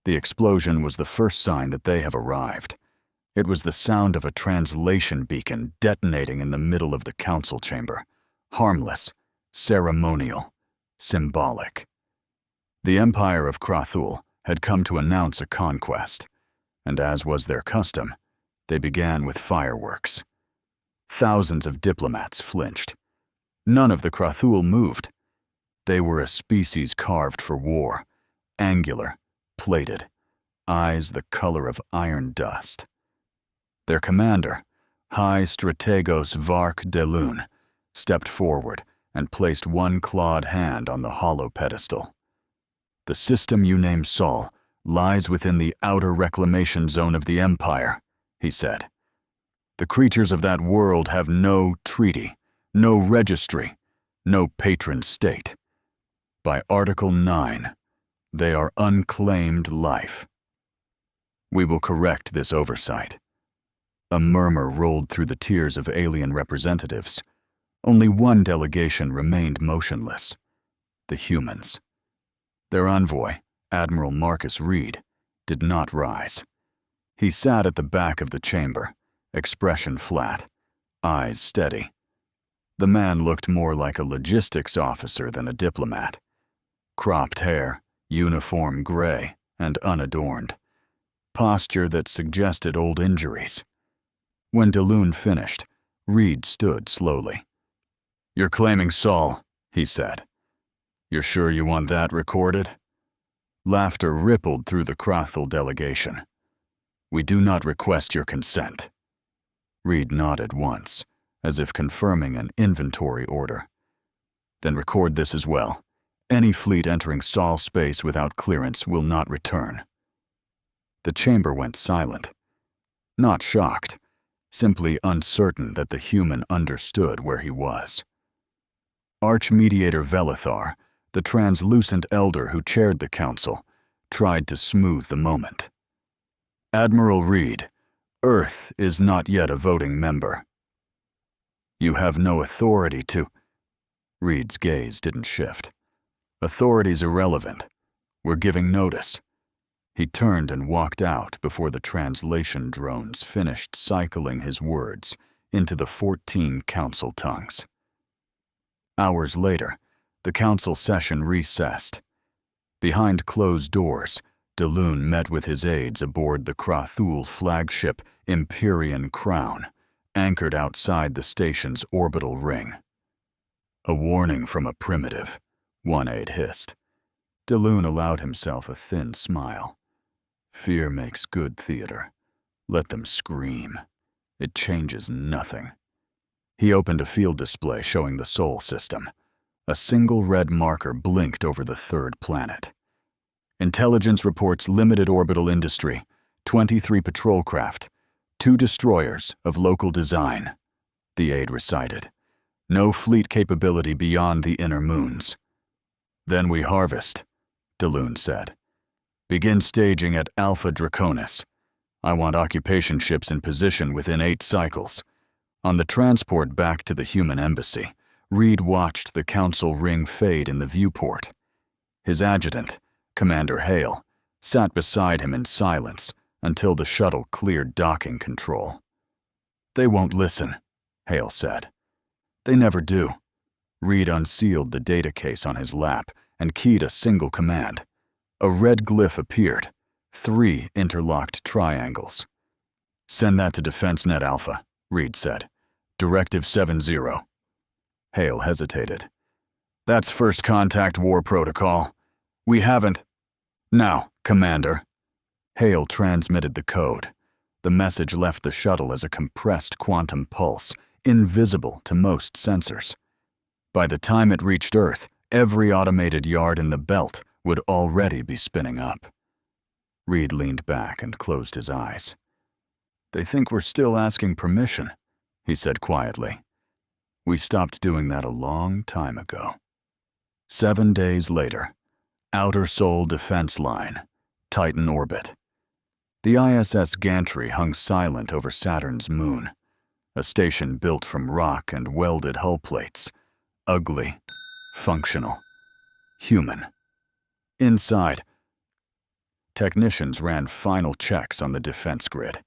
The explosion was the first sign that they have arrived. It was the sound of a translation beacon detonating in the middle of the council chamber. Harmless, ceremonial, symbolic. The Empire of Krathul had come to announce a conquest, and as was their custom, they began with fireworks. Thousands of diplomats flinched. None of the Krathul moved. They were a species carved for war, angular, plated, eyes the color of iron dust. Their commander, High Strategos Vark Delune, stepped forward and placed one clawed hand on the hollow pedestal. The system you name Sol lies within the outer reclamation zone of the Empire, he said. The creatures of that world have no treaty, no registry, no patron state. By Article 9, they are unclaimed life. We will correct this oversight. A murmur rolled through the tiers of alien representatives. Only one delegation remained motionless: the humans. Their envoy, Admiral Marcus Reed, did not rise. He sat at the back of the chamber, expression flat, eyes steady. The man looked more like a logistics officer than a diplomat. Cropped hair, uniform gray, and unadorned. Posture that suggested old injuries. When Delune finished, Reed stood slowly. "You're claiming Sol," he said. "You're sure you want that recorded?" Laughter rippled through the Krathul delegation. "We do not request your consent." Reed nodded once, as if confirming an inventory order. "Then record this as well. Any fleet entering Sol space without clearance will not return." The chamber went silent. Not shocked, simply uncertain that the human understood where he was. Archmediator Velithar, the translucent elder who chaired the council, tried to smooth the moment. "Admiral Reed, Earth is not yet a voting member." "You have no authority to—" Reed's gaze didn't shift. "Authority's irrelevant. We're giving notice." He turned and walked out before the translation drones finished cycling his words into the 14 council tongues. Hours later, the council session recessed. Behind closed doors, Delune met with his aides aboard the Krathul flagship Empyrean Crown, anchored outside the station's orbital ring. "A warning from a primitive," one aide hissed. Delune allowed himself a thin smile. "Fear makes good theater. Let them scream. It changes nothing." He opened a field display showing the Sol system. A single red marker blinked over the third planet. "Intelligence reports limited orbital industry, 23 patrol craft, 2 destroyers of local design," the aide recited. "No fleet capability beyond the inner moons." "Then we harvest," Delune said. "Begin staging at Alpha Draconis. I want occupation ships in position within 8 cycles." On the transport back to the human embassy, Reed watched the council ring fade in the viewport. His adjutant, Commander Hale, sat beside him in silence until the shuttle cleared docking control. "They won't listen," Hale said. "They never do." Reed unsealed the data case on his lap and keyed a single command. A red glyph appeared, 3 interlocked triangles. "Send that to DefenseNet Alpha," Reed said. "Directive 70. Hale hesitated. "That's first contact war protocol. We haven't—" "Now, Commander." Hale transmitted the code. The message left the shuttle as a compressed quantum pulse, invisible to most sensors. By the time it reached Earth, every automated yard in the belt would already be spinning up. Reed leaned back and closed his eyes. "They think we're still asking permission," he said quietly. "We stopped doing that a long time ago." 7 days later, Outer Sol Defense Line, Titan orbit. The ISS Gantry hung silent over Saturn's moon, a station built from rock and welded hull plates, ugly, functional, human. Inside, technicians ran final checks on the defense grid.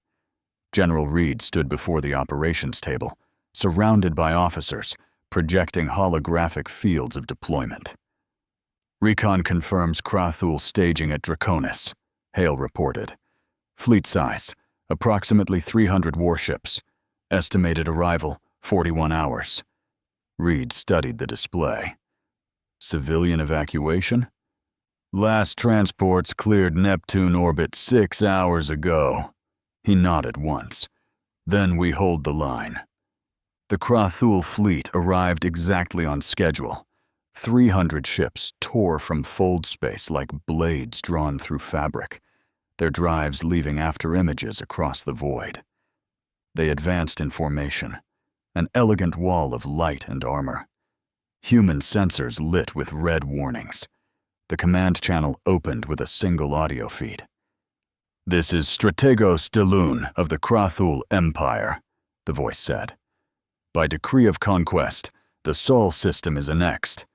General Reed stood before the operations table, surrounded by officers, projecting holographic fields of deployment. Recon confirms Krathul staging at Draconis, Hale reported. Fleet size, approximately 300 warships. Estimated arrival, 41 hours. Reed studied the display. Civilian evacuation? Last transports cleared Neptune orbit 6 hours ago. He nodded once. Then we hold the line. The Krathul fleet arrived exactly on schedule. 300 ships tore from fold space like blades drawn through fabric, their drives leaving after images across the void. They advanced in formation, an elegant wall of light and armor. Human sensors lit with red warnings. The command channel opened with a single audio feed. "This is Strategos de Lune of the Krathul Empire," the voice said. "By decree of conquest, the Sol system is annexed.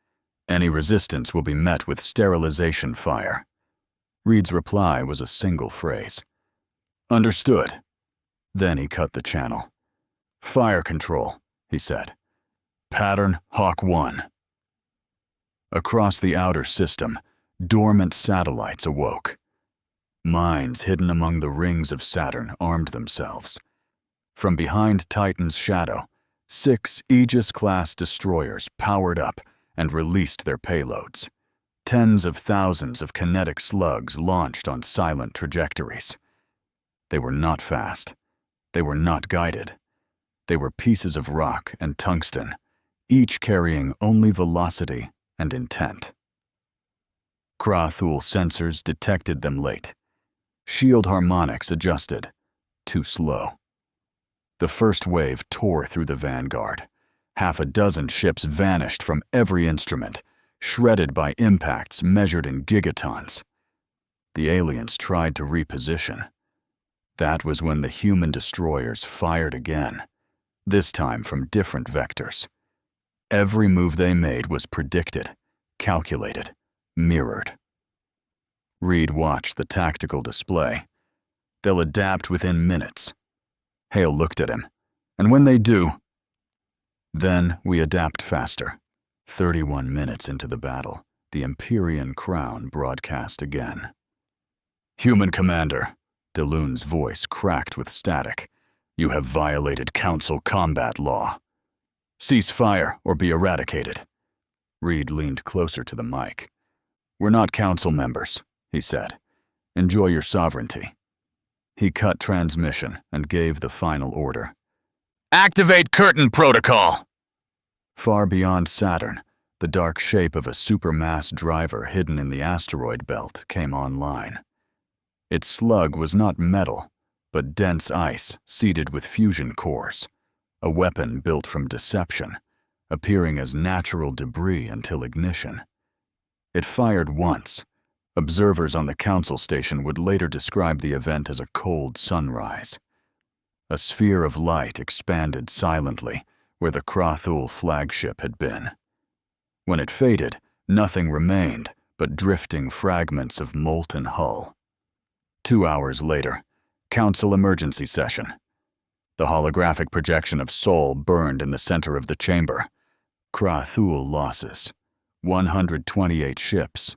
Any resistance will be met with sterilization fire." Reed's reply was a single phrase. "Understood." Then he cut the channel. "Fire control," he said. "Pattern Hawk 1. Across the outer system, dormant satellites awoke. Mines hidden among the rings of Saturn armed themselves. From behind Titan's shadow, 6 Aegis-class destroyers powered up and released their payloads. Tens of thousands of kinetic slugs launched on silent trajectories. They were not fast. They were not guided. They were pieces of rock and tungsten, each carrying only velocity and intent. Krathul sensors detected them late. Shield harmonics adjusted. Too slow. The first wave tore through the vanguard. Half a dozen ships vanished from every instrument, shredded by impacts measured in gigatons. The aliens tried to reposition. That was when the human destroyers fired again, this time from different vectors. Every move they made was predicted, calculated, mirrored. Reed watched the tactical display. "They'll adapt within minutes." Hale looked at him. "And when they do..." "Then we adapt faster." 31 minutes into the battle, the Empyrean crown broadcast again. "Human Commander," DeLune's voice cracked with static. "You have violated Council combat law. Cease fire or be eradicated." Reed leaned closer to the mic. "We're not Council members," he said. "Enjoy your sovereignty." He cut transmission and gave the final order. "Activate curtain protocol!" Far beyond Saturn, the dark shape of a supermass driver hidden in the asteroid belt came online. Its slug was not metal, but dense ice seeded with fusion cores, a weapon built from deception, appearing as natural debris until ignition. It fired once. Observers on the Council station would later describe the event as a cold sunrise. A sphere of light expanded silently where the Krathul flagship had been. When it faded, nothing remained but drifting fragments of molten hull. 2 hours later, Council emergency session. The holographic projection of Sol burned in the center of the chamber. Krathul losses, 128 ships.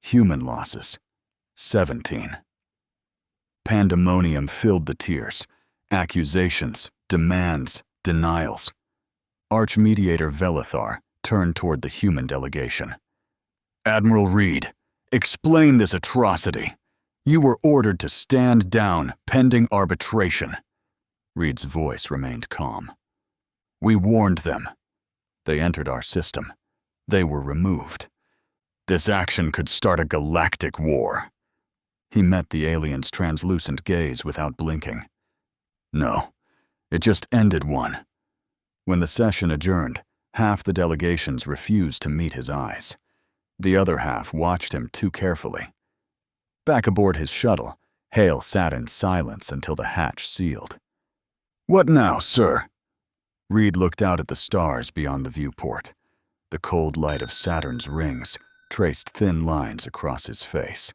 Human losses, 17. Pandemonium filled the tiers. Accusations, demands, denials. Archmediator Velithar turned toward the human delegation. "Admiral Reed, explain this atrocity. You were ordered to stand down pending arbitration." Reed's voice remained calm. "We warned them. They entered our system. They were removed. This action could start a galactic war." He met the alien's translucent gaze without blinking. "No, it just ended one." When the session adjourned, half the delegations refused to meet his eyes. The other half watched him too carefully. Back aboard his shuttle, Hale sat in silence until the hatch sealed. "What now, sir?" Reed looked out at the stars beyond the viewport. The cold light of Saturn's rings traced thin lines across his face.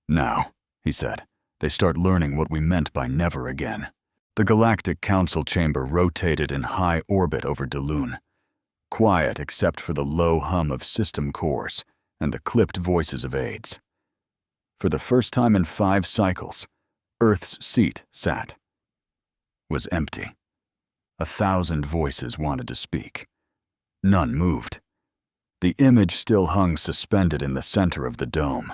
Now, he said, they start learning what we meant by never again. The Galactic Council chamber rotated in high orbit over Dulun, quiet except for the low hum of system cores and the clipped voices of aides. For the first time in 5 cycles, Earth's seat was empty. 1,000 voices wanted to speak. None moved. The image still hung suspended in the center of the dome,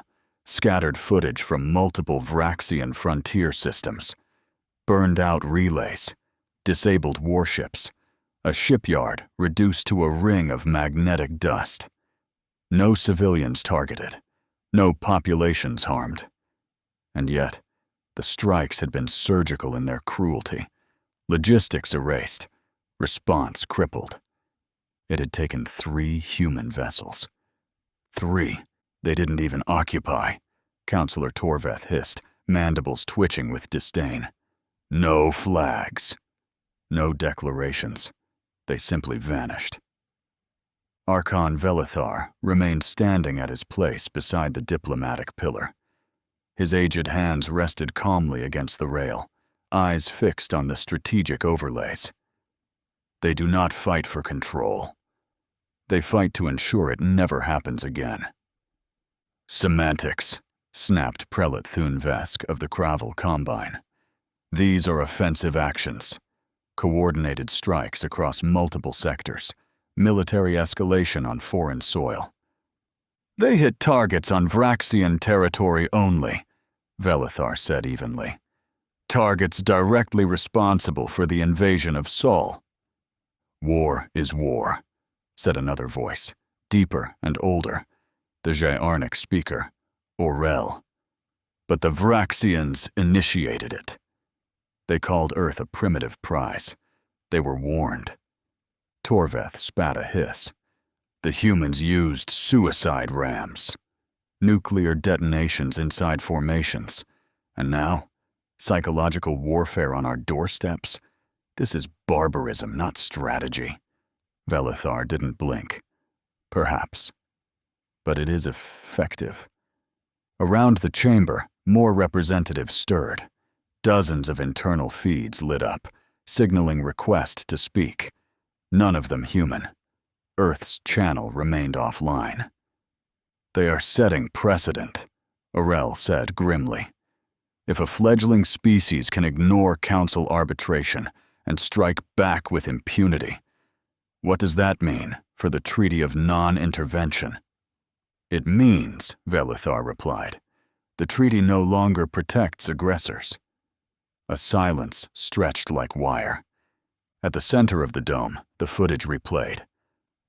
scattered footage from multiple Vraxian frontier systems, burned-out relays, disabled warships, a shipyard reduced to a ring of magnetic dust. No civilians targeted, no populations harmed. And yet, the strikes had been surgical in their cruelty, logistics erased, response crippled. It had taken 3 human vessels. 3 they didn't even occupy, Counselor Torveth hissed, mandibles twitching with disdain. No flags. No declarations. They simply vanished. Archon Velithar remained standing at his place beside the diplomatic pillar. His aged hands rested calmly against the rail, eyes fixed on the strategic overlays. They do not fight for control. They fight to ensure it never happens again. Semantics, snapped Prelate Thunvesk of the Kravel Combine. These are offensive actions. Coordinated strikes across multiple sectors. Military escalation on foreign soil. They hit targets on Vraxian territory only, Velithar said evenly. Targets directly responsible for the invasion of Sol. War is war, said another voice, deeper and older, the Jaarnic speaker, Orel. But the Vraxians initiated it. They called Earth a primitive prize. They were warned. Torveth spat a hiss. The humans used suicide rams. Nuclear detonations inside formations. And now, psychological warfare on our doorsteps? This is barbarism, not strategy. Velithar didn't blink. Perhaps. But it is effective. Around the chamber, more representatives stirred. Dozens of internal feeds lit up, signaling request to speak. None of them human. Earth's channel remained offline. They are setting precedent, Orel said grimly. If a fledgling species can ignore council arbitration and strike back with impunity, what does that mean for the Treaty of Non-Intervention? It means, Velithar replied, the treaty no longer protects aggressors. A silence stretched like wire. At the center of the dome, the footage replayed.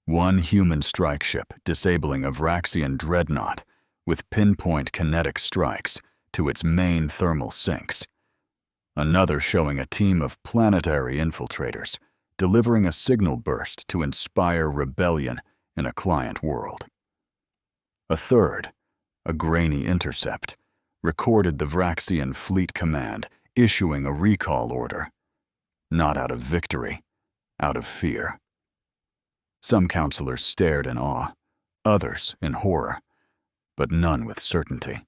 One human strike ship disabling a Vraxian dreadnought with pinpoint kinetic strikes to its main thermal sinks. Another showing a team of planetary infiltrators delivering a signal burst to inspire rebellion in a client world. A third, a grainy intercept, recorded the Vraxian Fleet Command issuing a recall order. Not out of victory, out of fear. Some counselors stared in awe, others in horror, but none with certainty.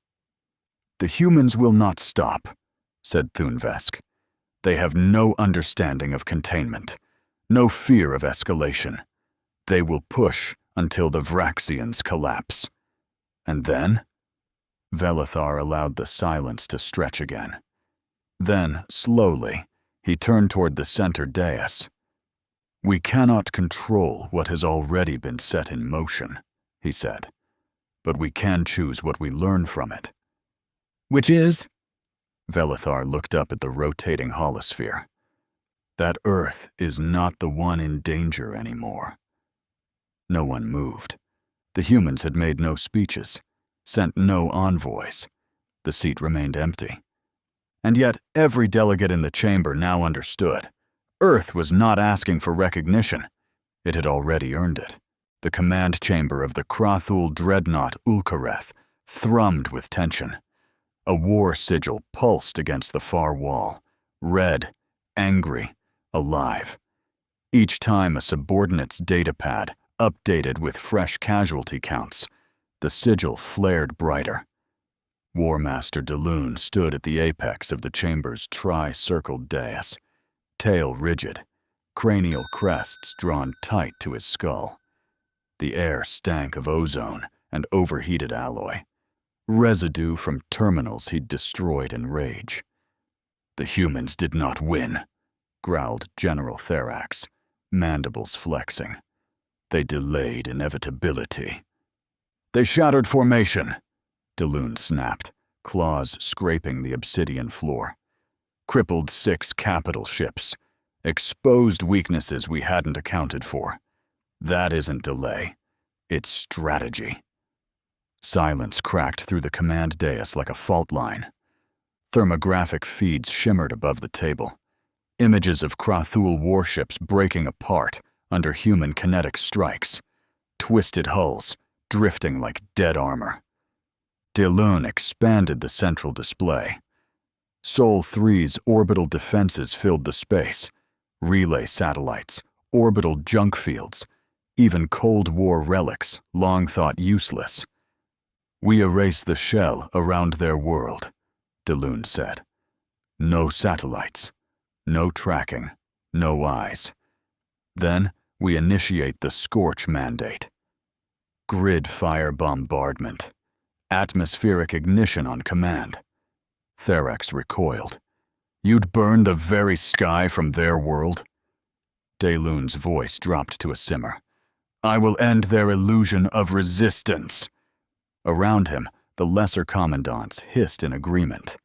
The humans will not stop, said Thunvesk. They have no understanding of containment, no fear of escalation. They will push until the Vraxians collapse. And then? Velithar allowed the silence to stretch again. Then, slowly, he turned toward the center dais. We cannot control what has already been set in motion, he said, but we can choose what we learn from it. Which is? Velithar looked up at the rotating holosphere. That Earth is not the one in danger anymore. No one moved. The humans had made no speeches, sent no envoys. The seat remained empty. And yet every delegate in the chamber now understood. Earth was not asking for recognition. It had already earned it. The command chamber of the Krathul dreadnought Ulkareth thrummed with tension. A war sigil pulsed against the far wall, red, angry, alive. Each time a subordinate's datapad updated with fresh casualty counts, the sigil flared brighter. Warmaster Daloon stood at the apex of the chamber's tri-circled dais, tail rigid, cranial crests drawn tight to his skull. The air stank of ozone and overheated alloy, residue from terminals he'd destroyed in rage. "The humans did not win," growled General Therax, mandibles flexing. "They delayed inevitability." "They shattered formation," Daloon snapped, claws scraping the obsidian floor. "Crippled 6 capital ships, exposed weaknesses we hadn't accounted for. That isn't delay, it's strategy." Silence cracked through the command dais like a fault line. Thermographic feeds shimmered above the table, images of Krathul warships breaking apart under human kinetic strikes, twisted hulls drifting like dead armor. Daloon expanded the central display. Sol 3's orbital defenses filled the space, relay satellites, orbital junk fields, even Cold War relics long thought useless. "We erase the shell around their world," Daloon said. "No satellites, no tracking, no eyes. Then we initiate the Scorch Mandate. Grid fire bombardment, atmospheric ignition on command." Therax recoiled. "You'd burn the very sky from their world?" Daloon's voice dropped to a simmer. "I will end their illusion of resistance." Around him, the lesser commandants hissed in agreement.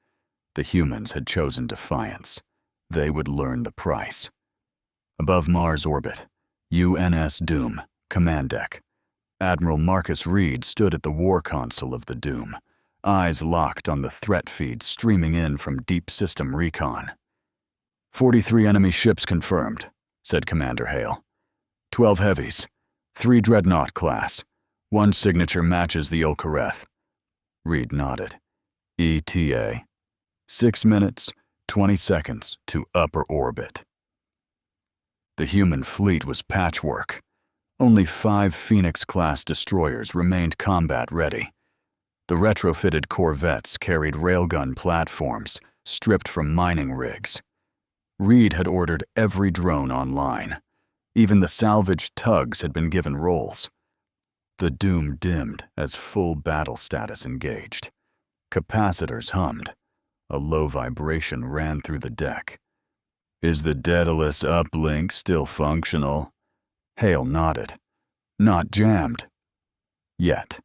The humans had chosen defiance. They would learn the price. Above Mars orbit, UNS Doom, command deck. Admiral Marcus Reed stood at the war console of the Doom, eyes locked on the threat feed streaming in from Deep System Recon. 43 enemy ships confirmed," said Commander Hale. 12 heavies, 3 dreadnought class. 1 signature matches the Ulkareth." Reed nodded. "ETA, 6 minutes, 20 seconds to upper orbit." The human fleet was patchwork. Only 5 Phoenix-class destroyers remained combat-ready. The retrofitted corvettes carried railgun platforms stripped from mining rigs. Reed had ordered every drone online. Even the salvaged tugs had been given roles. The Doom dimmed as full battle status engaged. Capacitors hummed. A low vibration ran through the deck. "Is the Daedalus uplink still functional?" Hale nodded. "Not jammed." "Yet."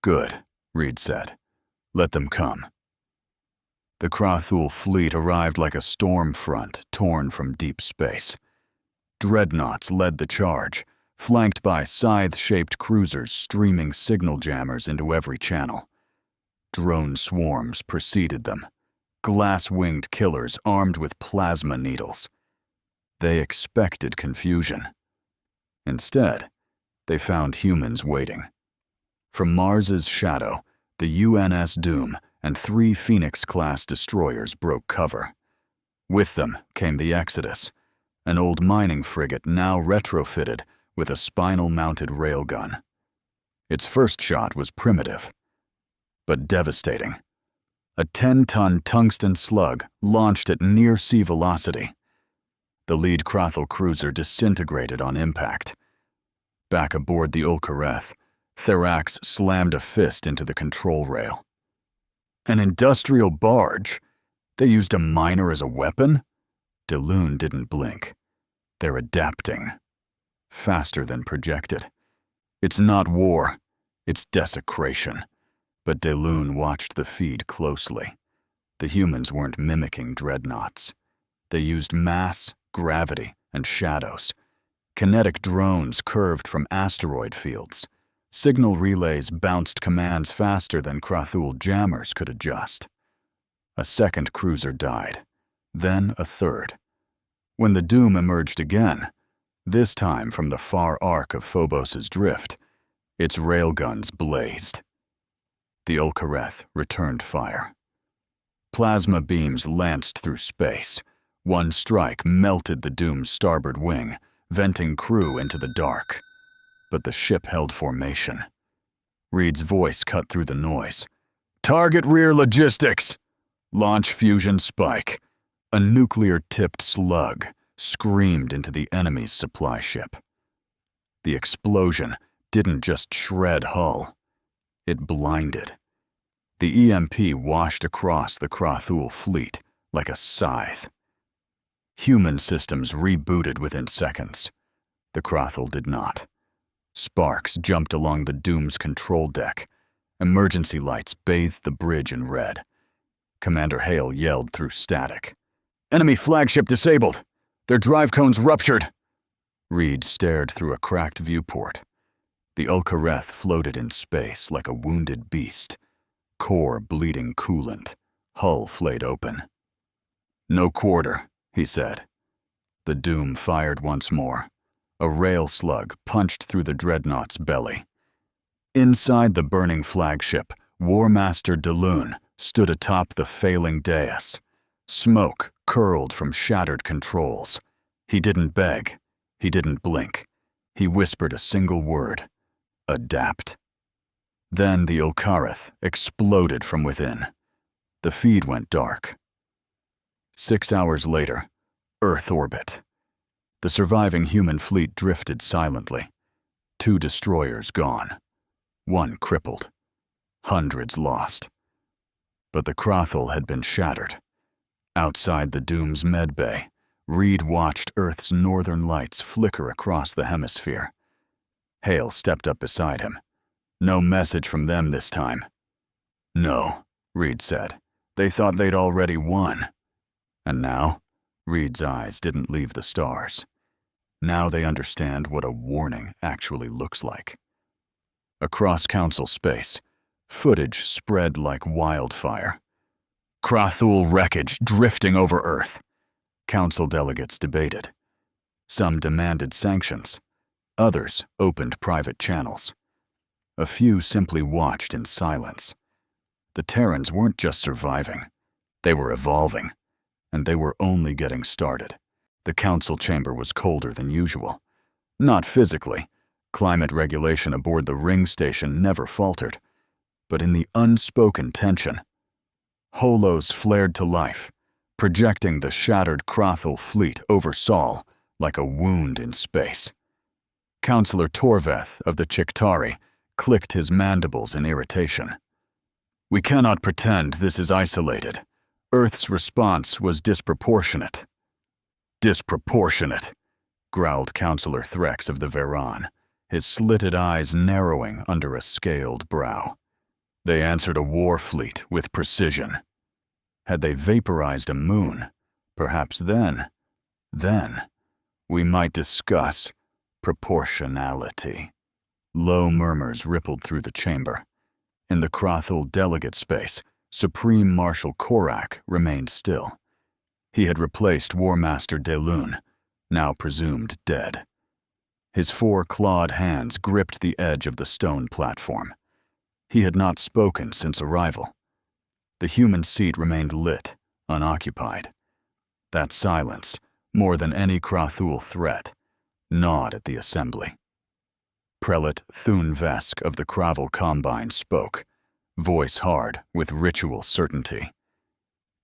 "Good," Reed said. "Let them come." The Krathul fleet arrived like a storm front torn from deep space. Dreadnoughts led the charge, flanked by scythe-shaped cruisers streaming signal jammers into every channel. Drone swarms preceded them, glass-winged killers armed with plasma needles. They expected confusion. Instead, they found humans waiting. From Mars's shadow, the UNS Doom and 3 Phoenix-class destroyers broke cover. With them came the Exodus, an old mining frigate now retrofitted with a spinal-mounted railgun. Its first shot was primitive, but devastating. A 10-ton tungsten slug launched at near-sea velocity. The lead Krathul cruiser disintegrated on impact. Back aboard the Ulkareth, Therax slammed a fist into the control rail. "An industrial barge? They used a miner as a weapon?" Daloon didn't blink. "They're adapting. Faster than projected. It's not war, it's desecration." But Daloon watched the feed closely. The humans weren't mimicking dreadnoughts. They used mass, gravity, and shadows. Kinetic drones curved from asteroid fields. Signal relays bounced commands faster than Krathul jammers could adjust. A second cruiser died, then a third. When the Doom emerged again, this time from the far arc of Phobos's drift, its railguns blazed. The Ulkareth returned fire. Plasma beams lanced through space. One strike melted the Doom's starboard wing, venting crew into the dark. But the ship held formation. Reed's voice cut through the noise. Target rear logistics! Launch fusion spike. A nuclear-tipped slug screamed into the enemy's supply ship. The explosion didn't just shred hull. It blinded. The EMP washed across the Krathul fleet like a scythe. Human systems rebooted within seconds. The Krathul did not. Sparks jumped along the Doom's control deck. Emergency lights bathed the bridge in red. Commander Hale yelled through static. "Enemy flagship disabled! Their drive cones ruptured!" Reed stared through a cracked viewport. The Ulkareth floated in space like a wounded beast. Core bleeding coolant. Hull flayed open. "No quarter," he said. The Doom fired once more. A rail slug punched through the dreadnought's belly. Inside the burning flagship, War Master Delune stood atop the failing dais. Smoke curled from shattered controls. He didn't beg. He didn't blink. He whispered a single word. Adapt. Then the Ulkareth exploded from within. The feed went dark. 6 hours later, Earth orbit. The surviving human fleet drifted silently. 2 destroyers gone. 1 crippled. Hundreds lost. But the Krathul had been shattered. Outside the Doom's medbay, Reed watched Earth's northern lights flicker across the hemisphere. Hale stepped up beside him. "No message from them this time." "No," Reed said. "They thought they'd already won." "And now?" Reed's eyes didn't leave the stars. "Now they understand what a warning actually looks like." Across Council space, footage spread like wildfire. Krathul wreckage drifting over Earth. Council delegates debated. Some demanded sanctions. Others opened private channels. A few simply watched in silence. The Terrans weren't just surviving. They were evolving. And they were only getting started. The Council chamber was colder than usual. Not physically. Climate regulation aboard the ring station never faltered. But in the unspoken tension, holos flared to life, projecting the shattered Krathul fleet over Sol like a wound in space. Councillor Torveth of the Chictari clicked his mandibles in irritation. "We cannot pretend this is isolated. Earth's response was disproportionate." "Disproportionate," growled Councillor Threx of the Veran, his slitted eyes narrowing under a scaled brow. "They answered a war fleet with precision. Had they vaporized a moon, perhaps then, we might discuss proportionality." Low murmurs rippled through the chamber. In the Krathul delegate space, Supreme Marshal Korak remained still. He had replaced War Master Delune, now presumed dead. His 4 clawed hands gripped the edge of the stone platform. He had not spoken since arrival. The human seat remained lit, unoccupied. That silence, more than any Krathul threat, gnawed at the assembly. Prelate Thun Vesk of the Kravel Combine spoke, voice hard with ritual certainty.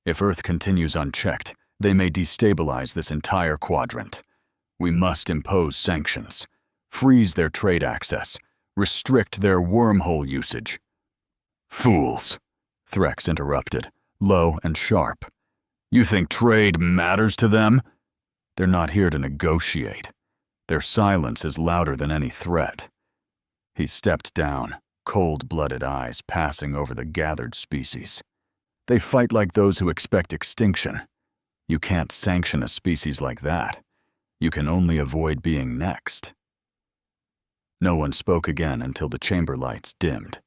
"If Earth continues unchecked, they may destabilize this entire quadrant. We must impose sanctions, freeze their trade access, restrict their wormhole usage." "Fools," Threx interrupted, low and sharp. "You think trade matters to them? They're not here to negotiate. Their silence is louder than any threat." He stepped down, cold-blooded eyes passing over the gathered species. "They fight like those who expect extinction. You can't sanction a species like that. You can only avoid being next." No one spoke again until the chamber lights dimmed.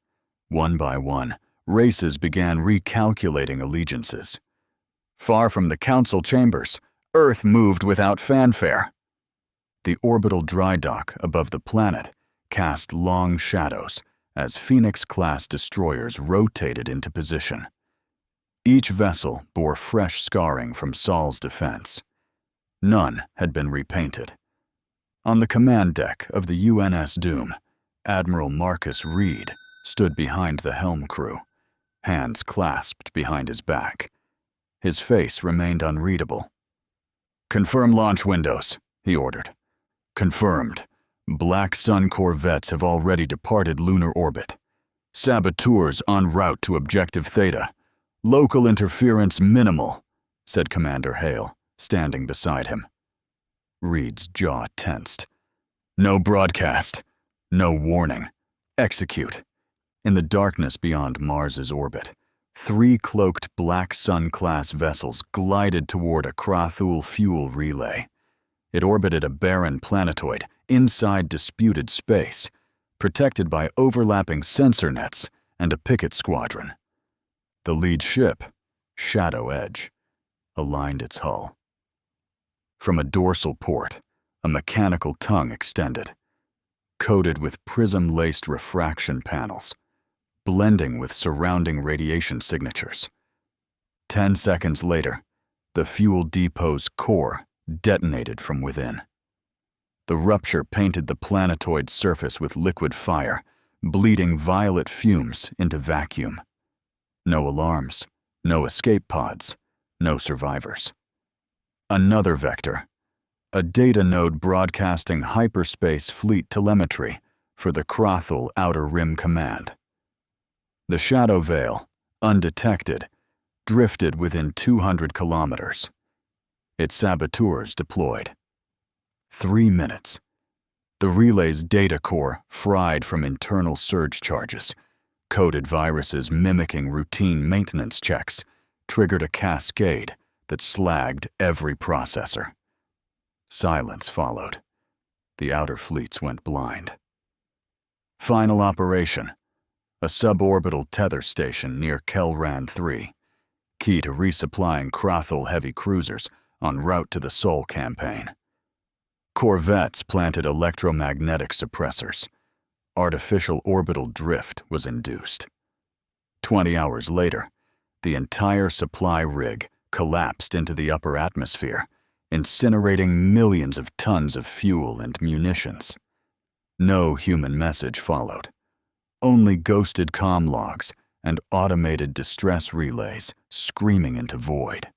One by one, races began recalculating allegiances. Far from the Council chambers, Earth moved without fanfare. The orbital dry dock above the planet cast long shadows as Phoenix-class destroyers rotated into position. Each vessel bore fresh scarring from Sol's defense. None had been repainted. On the command deck of the UNS Doom, Admiral Marcus Reed stood behind the helm crew. hands clasped behind his back. His face remained unreadable. "Confirm launch windows," he ordered. "Confirmed. Black Sun corvettes have already departed lunar orbit. Saboteurs en route to Objective Theta. Local interference minimal," said Commander Hale, standing beside him. Reed's jaw tensed. "No broadcast. No warning. Execute." In the darkness beyond Mars's orbit, 3 cloaked Black Sun-class vessels glided toward a Krathul fuel relay. It orbited a barren planetoid inside disputed space, protected by overlapping sensor nets and a picket squadron. The lead ship, Shadow Edge, aligned its hull. From a dorsal port, a mechanical tongue extended, coated with prism-laced refraction panels, blending with surrounding radiation signatures. 10 seconds later, the fuel depot's core detonated from within. The rupture painted the planetoid's surface with liquid fire, bleeding violet fumes into vacuum. No alarms, no escape pods, no survivors. Another vector, a data node broadcasting hyperspace fleet telemetry for the Krathul Outer Rim Command. The shadow veil, undetected, drifted within 200 kilometers. Its saboteurs deployed. 3 minutes. The relay's data core fried from internal surge charges. Coded viruses mimicking routine maintenance checks triggered a cascade that slagged every processor. Silence followed. The outer fleets went blind. Final operation. A suborbital tether station near Kelran 3, key to resupplying Krathul heavy cruisers en route to the Sol campaign. Corvettes planted electromagnetic suppressors. Artificial orbital drift was induced. 20 hours later, the entire supply rig collapsed into the upper atmosphere, incinerating millions of tons of fuel and munitions. No human message followed. Only ghosted comm logs and automated distress relays screaming into void.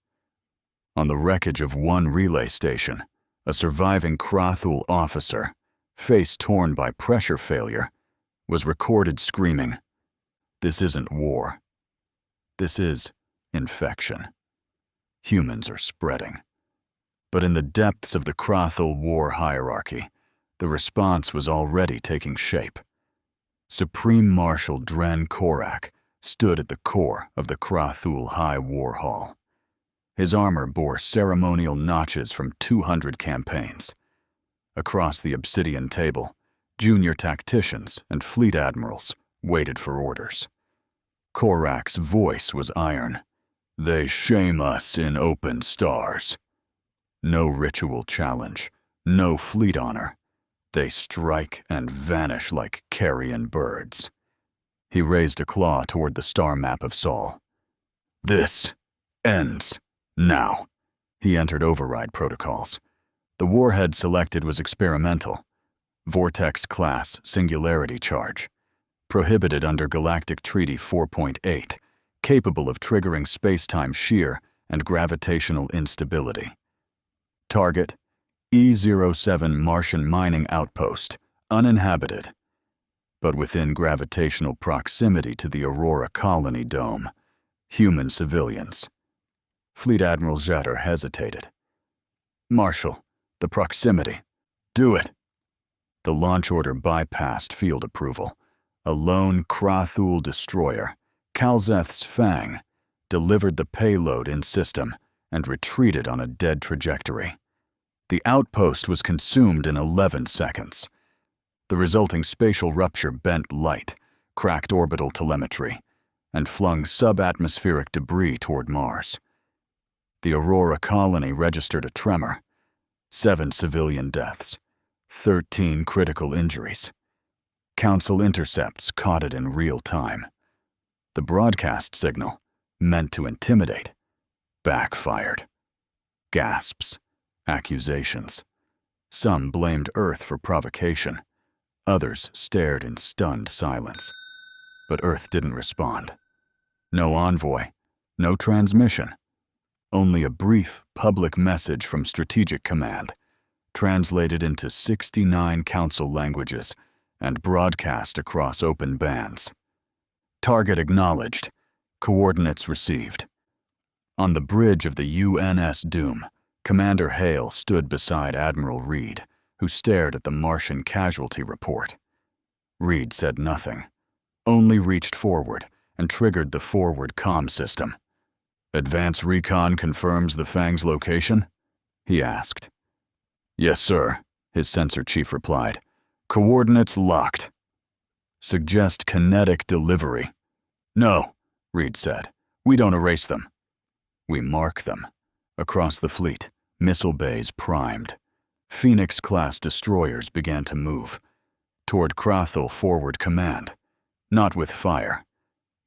On the wreckage of one relay station, a surviving Krathul officer, face torn by pressure failure, was recorded screaming, "This isn't war. This is infection. Humans are spreading." But in the depths of the Krathul war hierarchy, the response was already taking shape. Supreme Marshal Dren Korak stood at the core of the Krathul High War Hall. His armor bore ceremonial notches from 200 campaigns. Across the obsidian table, junior tacticians and fleet admirals waited for orders. Korak's voice was iron. "They shame us in open stars. No ritual challenge, no fleet honor. They strike and vanish like carrion birds." He raised a claw toward the star map of Sol. "This ends now." He entered override protocols. The warhead selected was experimental. Vortex-class singularity charge. Prohibited under Galactic Treaty 4.8, capable of triggering space-time shear and gravitational instability. Target: E07 Martian mining outpost, uninhabited, but within gravitational proximity to the Aurora Colony Dome. Human civilians. Fleet Admiral Jeter hesitated. "Marshal, the proximity. Do it." The launch order bypassed field approval. A lone Krathul destroyer, Kalzeth's Fang, delivered the payload in system and retreated on a dead trajectory. The outpost was consumed in 11 seconds. The resulting spatial rupture bent light, cracked orbital telemetry, and flung subatmospheric debris toward Mars. The Aurora colony registered a tremor. 7 civilian deaths, 13 critical injuries. Council intercepts caught it in real time. The broadcast signal, meant to intimidate, backfired. Gasps, accusations. Some blamed Earth for provocation. Others stared in stunned silence. But Earth didn't respond. No envoy, no transmission. Only a brief public message from Strategic Command, translated into 69 Council languages and broadcast across open bands. Target acknowledged. Coordinates received. On the bridge of the UNS Doom, Commander Hale stood beside Admiral Reed, who stared at the Martian casualty report. Reed said nothing, only reached forward and triggered the forward comm system. "Advance recon confirms the Fang's location?" he asked. "Yes, sir," his sensor chief replied. "Coordinates locked." "Suggest kinetic delivery." "No," Reed said. "We don't erase them. We mark them." Across the fleet, missile bays primed. Phoenix-class destroyers began to move toward Krathul Forward Command, not with fire,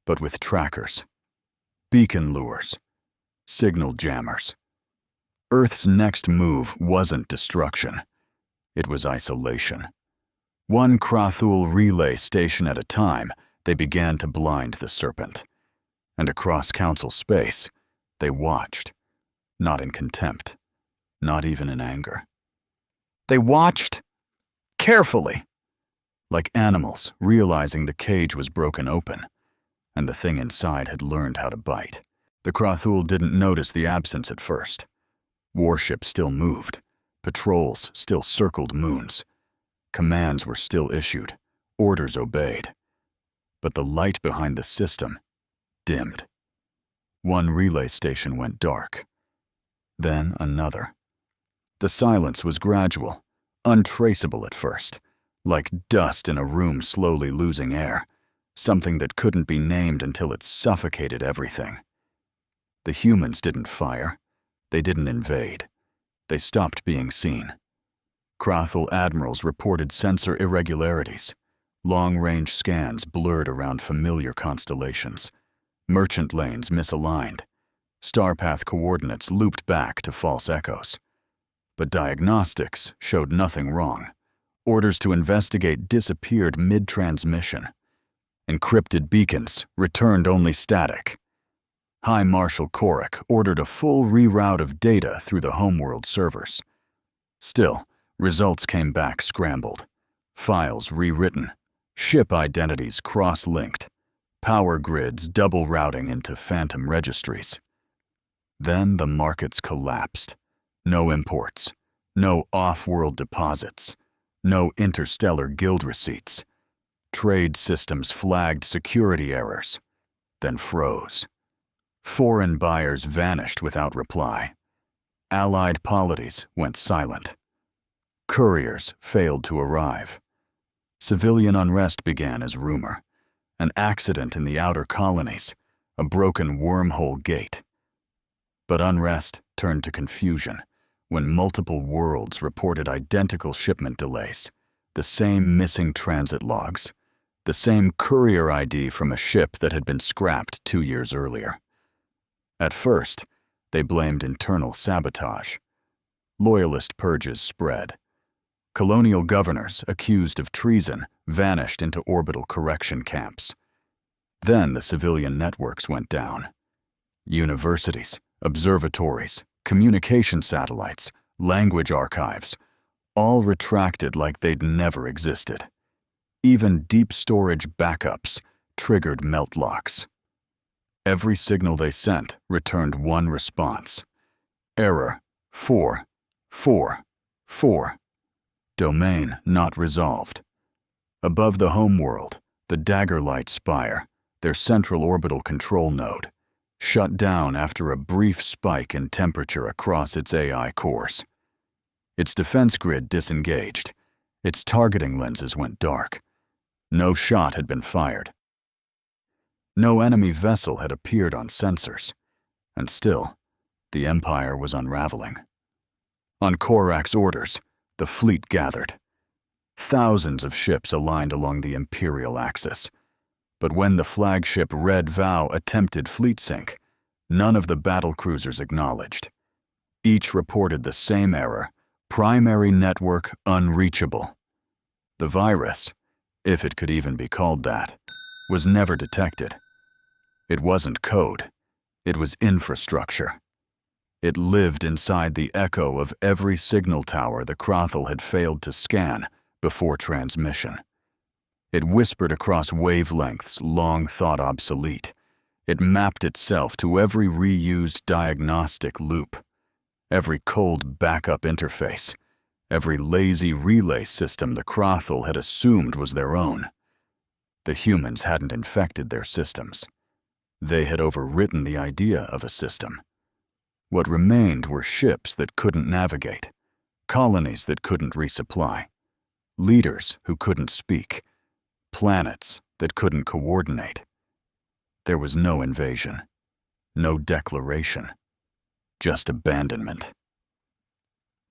but with trackers, beacon lures, signal jammers. Earth's next move wasn't destruction. It was isolation. One Krathul relay station at a time, they began to blind the serpent. And across Council space, they watched, not in contempt, not even in anger. They watched carefully, like animals realizing the cage was broken open, and the thing inside had learned how to bite. The Krathul didn't notice the absence at first. Warships still moved, patrols still circled moons, commands were still issued, orders obeyed. But the light behind the system dimmed. One relay station went dark, then another. The silence was gradual, untraceable at first, like dust in a room slowly losing air, something that couldn't be named until it suffocated everything. The humans didn't fire. They didn't invade. They stopped being seen. Krathul admirals reported sensor irregularities. Long-range scans blurred around familiar constellations. Merchant lanes misaligned. Starpath coordinates looped back to false echoes. But diagnostics showed nothing wrong. Orders to investigate disappeared mid-transmission. Encrypted beacons returned only static. High Marshal Korik ordered a full reroute of data through the homeworld servers. Still, results came back scrambled. Files rewritten. Ship identities cross-linked. Power grids double routing into phantom registries. Then the markets collapsed. No imports. No off-world deposits. No interstellar guild receipts. Trade systems flagged security errors, then froze. Foreign buyers vanished without reply. Allied polities went silent. Couriers failed to arrive. Civilian unrest began as rumor. An accident in the outer colonies, a broken wormhole gate. But unrest turned to confusion when multiple worlds reported identical shipment delays, the same missing transit logs, the same courier ID from a ship that had been scrapped 2 years earlier. At first, they blamed internal sabotage. Loyalist purges spread. Colonial governors accused of treason vanished into orbital correction camps. Then the civilian networks went down. Universities, observatories, communication satellites, language archives, all retracted like they'd never existed. Even deep storage backups triggered melt locks. Every signal they sent returned one response. Error 444. Domain not resolved. Above the homeworld, the Daggerlight Spire, their central orbital control node, shut down after a brief spike in temperature across its AI cores. Its defense grid disengaged. Its targeting lenses went dark. No shot had been fired. No enemy vessel had appeared on sensors. And still, the Empire was unraveling. On Korak's orders, the fleet gathered. Thousands of ships aligned along the Imperial axis. But when the flagship Red Vow attempted fleet sync, none of the battlecruisers acknowledged. Each reported the same error: primary network unreachable. The virus, if it could even be called that, was never detected. It wasn't code. It was infrastructure. It lived inside the echo of every signal tower the Crothel had failed to scan before transmission. It whispered across wavelengths long thought obsolete. It mapped itself to every reused diagnostic loop, every cold backup interface, every lazy relay system the Crothel had assumed was their own. The humans hadn't infected their systems. They had overwritten the idea of a system. What remained were ships that couldn't navigate, colonies that couldn't resupply, leaders who couldn't speak, planets that couldn't coordinate. There was no invasion, no declaration, just abandonment.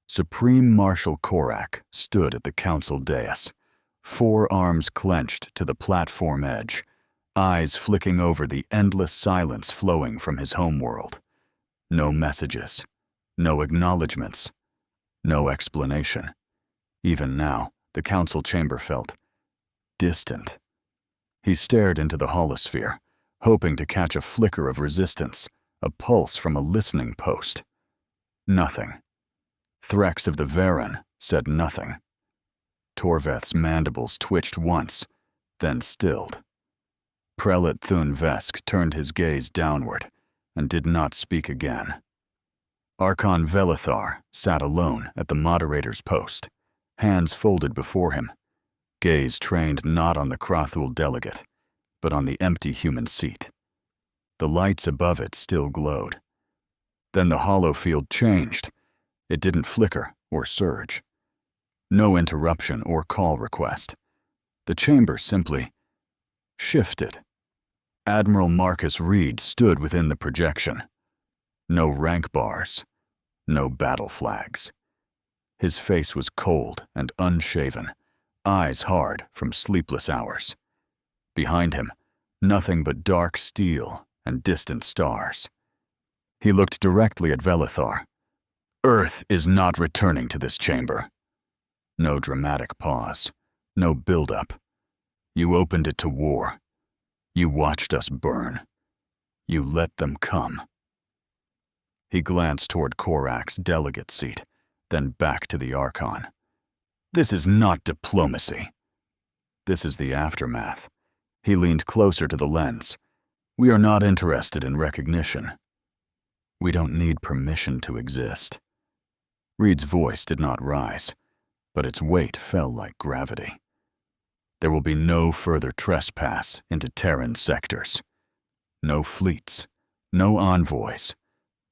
Supreme Marshal Korak stood at the council dais, forearms clenched to the platform edge, eyes flicking over the endless silence flowing from his homeworld. No messages, no acknowledgements, no explanation. Even now, the council chamber felt distant. He stared into the holosphere, hoping to catch a flicker of resistance, a pulse from a listening post. Nothing. Threx of the Varen said nothing. Torveth's mandibles twitched once, then stilled. Prelate Thun Vesk turned his gaze downward and did not speak again. Archon Velithar sat alone at the moderator's post, hands folded before him, gaze trained not on the Crothul delegate, but on the empty human seat. The lights above it still glowed. Then the hollow field changed. It didn't flicker or surge. No interruption or call request. The chamber simply shifted. Admiral Marcus Reed stood within the projection. No rank bars, no battle flags. His face was cold and unshaven, eyes hard from sleepless hours. Behind him, nothing but dark steel and distant stars. He looked directly at Velithar. Earth is not returning to this chamber. No dramatic pause, no build-up. You opened it to war. You watched us burn. You let them come. He glanced toward Korak's delegate seat, then back to the Archon. This is not diplomacy. This is the aftermath. He leaned closer to the lens. We are not interested in recognition. We don't need permission to exist. Reed's voice did not rise, but its weight fell like gravity. There will be no further trespass into Terran sectors. No fleets, no envoys,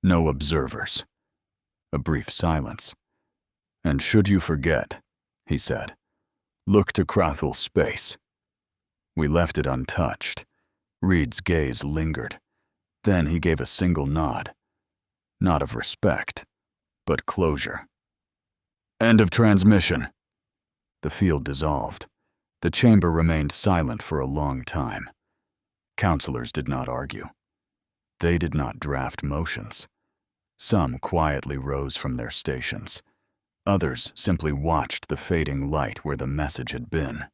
no observers. A brief silence. And should you forget, he said, look to Crothul space. We left it untouched. Reed's gaze lingered. Then he gave a single nod. Not of respect, but closure. End of transmission. The field dissolved. The chamber remained silent for a long time. Counselors did not argue. They did not draft motions. Some quietly rose from their stations. Others simply watched the fading light where the message had been.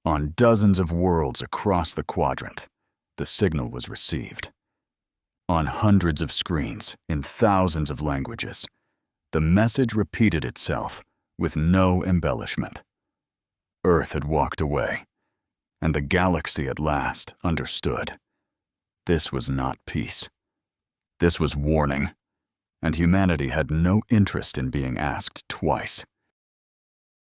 On dozens of worlds across the quadrant, the signal was received. On hundreds of screens, in thousands of languages, the message repeated itself with no embellishment. Earth had walked away, and the galaxy at last understood. This was not peace. This was warning, and humanity had no interest in being asked twice.